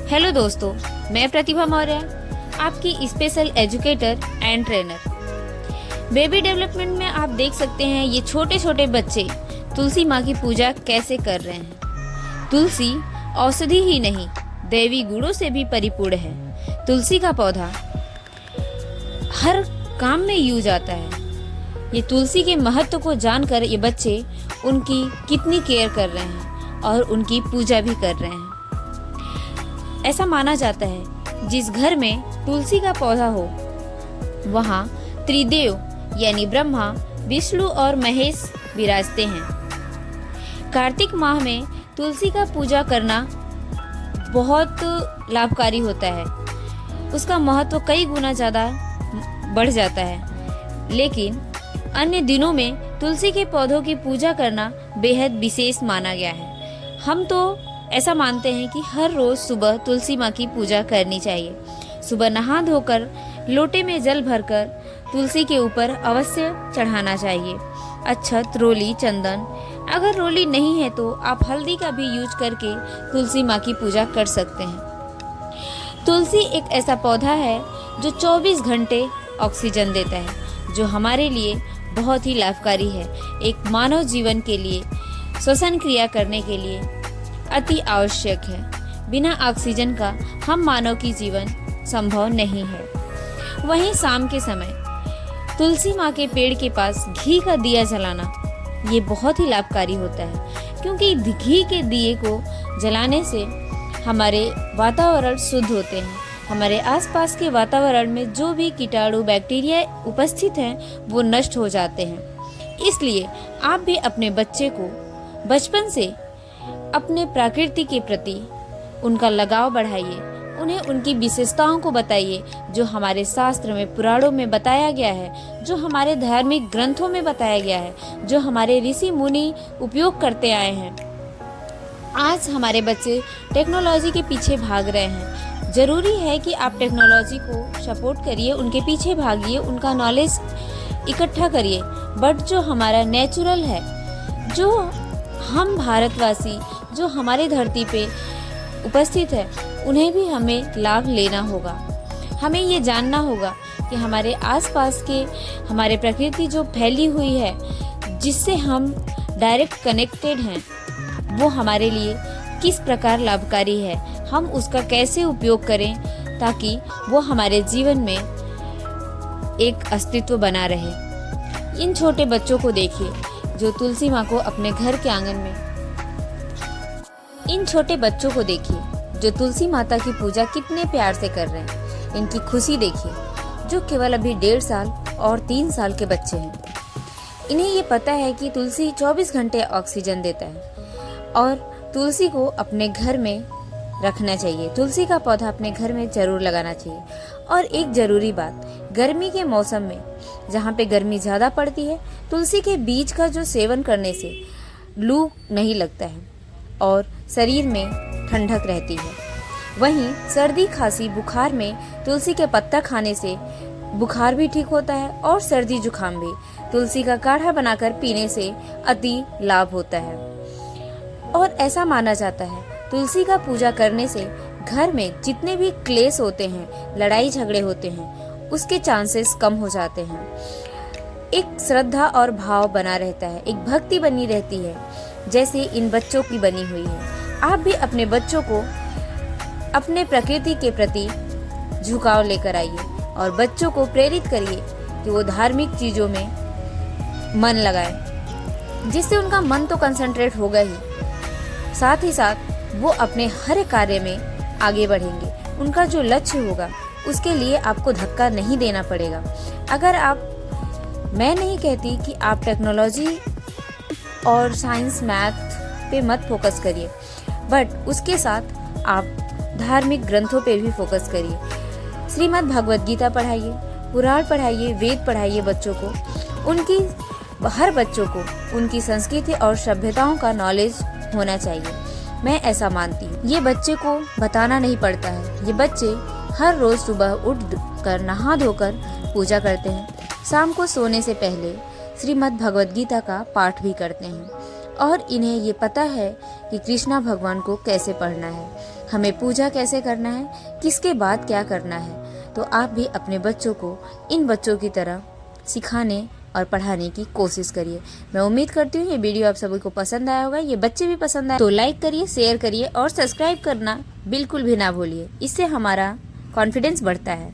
Hello दोस्तों, मैं प्रतिभा मौर्य, आपकी special educator and trainer. Baby development में आप देख सकते हैं ये छोटे छोटे बच्चे तुलसी माँ की पूजा कैसे कर रहे हैं। तुलसी औषधि ही नहीं, दैवी गुणों से भी परिपूर्ण है। तुलसी का पौधा हर काम में यूज आता है। ये तुलसी के महत्व को जानकर ये बच्चे उनकी कितनी केयर कर रहे हैं और उनकी पूजा भी कर रहे हैं। ऐसा माना जाता है जिस घर में तुलसी का पौधा हो वहाँ त्रिदेव यानी ब्रह्मा, विष्णु और महेश विराजते हैं। कार्तिक माह में तुलसी का पूजा करना बहुत लाभकारी होता है। उसका महत्व कई गुना ज़्यादा बढ़ जाता है। लेकिन अन्य दिनों में तुलसी के पौधों की पूजा करना बेहद विशेष माना गया है। हम तो ऐसा मानते हैं कि हर रोज सुबह तुलसी माँ की पूजा करनी चाहिए। सुबह नहा धोकर लोटे में जल भरकर तुलसी के ऊपर अवश्य चढ़ाना चाहिए। अक्षत, रोली, चंदन, अगर रोली नहीं है तो आप हल्दी का भी यूज करके तुलसी माँ की पूजा कर सकते हैं। तुलसी एक ऐसा पौधा है जो 24 घंटे ऑक्सीजन देता है, जो हमारे लिए बहुत ही लाभकारी है। एक मानव जीवन के लिए, श्वसन क्रिया करने के लिए अति आवश्यक है। बिना ऑक्सीजन का हम मानव की जीवन संभव नहीं है। वहीं शाम के समय तुलसी माँ के पेड़ के पास घी का दिया जलाना ये बहुत ही लाभकारी होता है, क्योंकि घी के दिए को जलाने से हमारे वातावरण शुद्ध होते हैं। हमारे आसपास के वातावरण में जो भी कीटाणु, बैक्टीरिया उपस्थित हैं वो नष्ट हो जाते हैं। इसलिए आप भी अपने बच्चे को बचपन से अपने प्रकृति के प्रति उनका लगाव बढ़ाइए। उन्हें उनकी विशेषताओं को बताइए, जो हमारे शास्त्र में, पुराणों में बताया गया है, जो हमारे धार्मिक ग्रंथों में बताया गया है, जो हमारे ऋषि मुनि उपयोग करते आए हैं। आज हमारे बच्चे टेक्नोलॉजी के पीछे भाग रहे हैं। जरूरी है कि आप टेक्नोलॉजी को सपोर्ट करिए, उनके पीछे भागिए, उनका नॉलेज इकट्ठा करिए। बट जो हमारा नेचुरल है, जो हम भारतवासी, जो हमारे धरती पे उपस्थित है, उन्हें भी हमें लाभ लेना होगा। हमें ये जानना होगा कि हमारे आसपास के, हमारे प्रकृति जो फैली हुई है, जिससे हम डायरेक्ट कनेक्टेड हैं, वो हमारे लिए किस प्रकार लाभकारी है। हम उसका कैसे उपयोग करें ताकि वो हमारे जीवन में एक अस्तित्व बना रहे। इन छोटे बच्चों को देखिए जो तुलसी माँ को अपने घर के आंगन में, इन छोटे बच्चों को देखिए जो तुलसी माता की पूजा कितने प्यार से कर रहे हैं। इनकी खुशी देखिए, जो केवल अभी 1.5 साल और 3 साल के बच्चे हैं। इन्हें ये पता है कि तुलसी 24 घंटे ऑक्सीजन देता है और तुलसी को अपने घर में रखना चाहिए। तुलसी का पौधा अपने घर में जरूर लगाना चाहिए। और एक जरूरी बात, गर्मी के मौसम में जहाँ पे गर्मी ज़्यादा पड़ती है, तुलसी के बीज का जो सेवन करने से लू नहीं लगता है और शरीर में ठंडक रहती है। वहीं सर्दी, खांसी, बुखार में तुलसी के पत्ता खाने से बुखार भी ठीक होता है और सर्दी जुकाम भी तुलसी का काढ़ा बनाकर पीने से अति लाभ होता है। और ऐसा माना जाता है तुलसी का पूजा करने से घर में जितने भी क्लेश होते हैं, लड़ाई झगड़े होते हैं, उसके चांसेस कम हो जाते हैं। एक श्रद्धा और भाव बना रहता है, एक भक्ति बनी रहती है, जैसे इन बच्चों की बनी हुई है। आप भी अपने बच्चों को अपने प्रकृति के प्रति झुकाव लेकर आइए और बच्चों को प्रेरित करिए कि वो धार्मिक चीजों में मन लगाए, जिससे उनका मन तो कंसंट्रेट होगा ही, साथ ही साथ वो अपने हर कार्य में आगे बढ़ेंगे। उनका जो लक्ष्य होगा उसके लिए आपको धक्का नहीं देना पड़ेगा। अगर आप, मैं नहीं कहती कि आप टेक्नोलॉजी और साइंस, मैथ पे मत फोकस करिए, बट उसके साथ आप धार्मिक ग्रंथों पे भी फोकस करिए। श्रीमद् भगवद गीता पढ़ाइए, पुराण पढ़ाइए, वेद पढ़ाइए बच्चों को। उनकी, हर बच्चों को उनकी संस्कृति और सभ्यताओं का नॉलेज होना चाहिए। मैं ऐसा मानती हूँ। ये बच्चे को बताना नहीं पड़ता है। ये बच्चे हर रोज सुबह उठ कर नहा धोकर पूजा करते हैं। शाम को सोने से पहले श्रीमद् भगवद गीता का पाठ भी करते हैं और इन्हें ये पता है कि कृष्णा भगवान को कैसे पढ़ना है। हमें पूजा कैसे करना है, किसके बाद क्या करना है। तो आप भी अपने बच्चों को इन बच्चों की तरह सिखाने और पढ़ाने की कोशिश करिए। मैं उम्मीद करती हूँ ये वीडियो आप सभी को पसंद आया होगा, ये बच्चे भी पसंद आए तो लाइक करिए, शेयर करिए और सब्सक्राइब करना बिल्कुल भी ना भूलिए। इससे हमारा कॉन्फिडेंस बढ़ता है।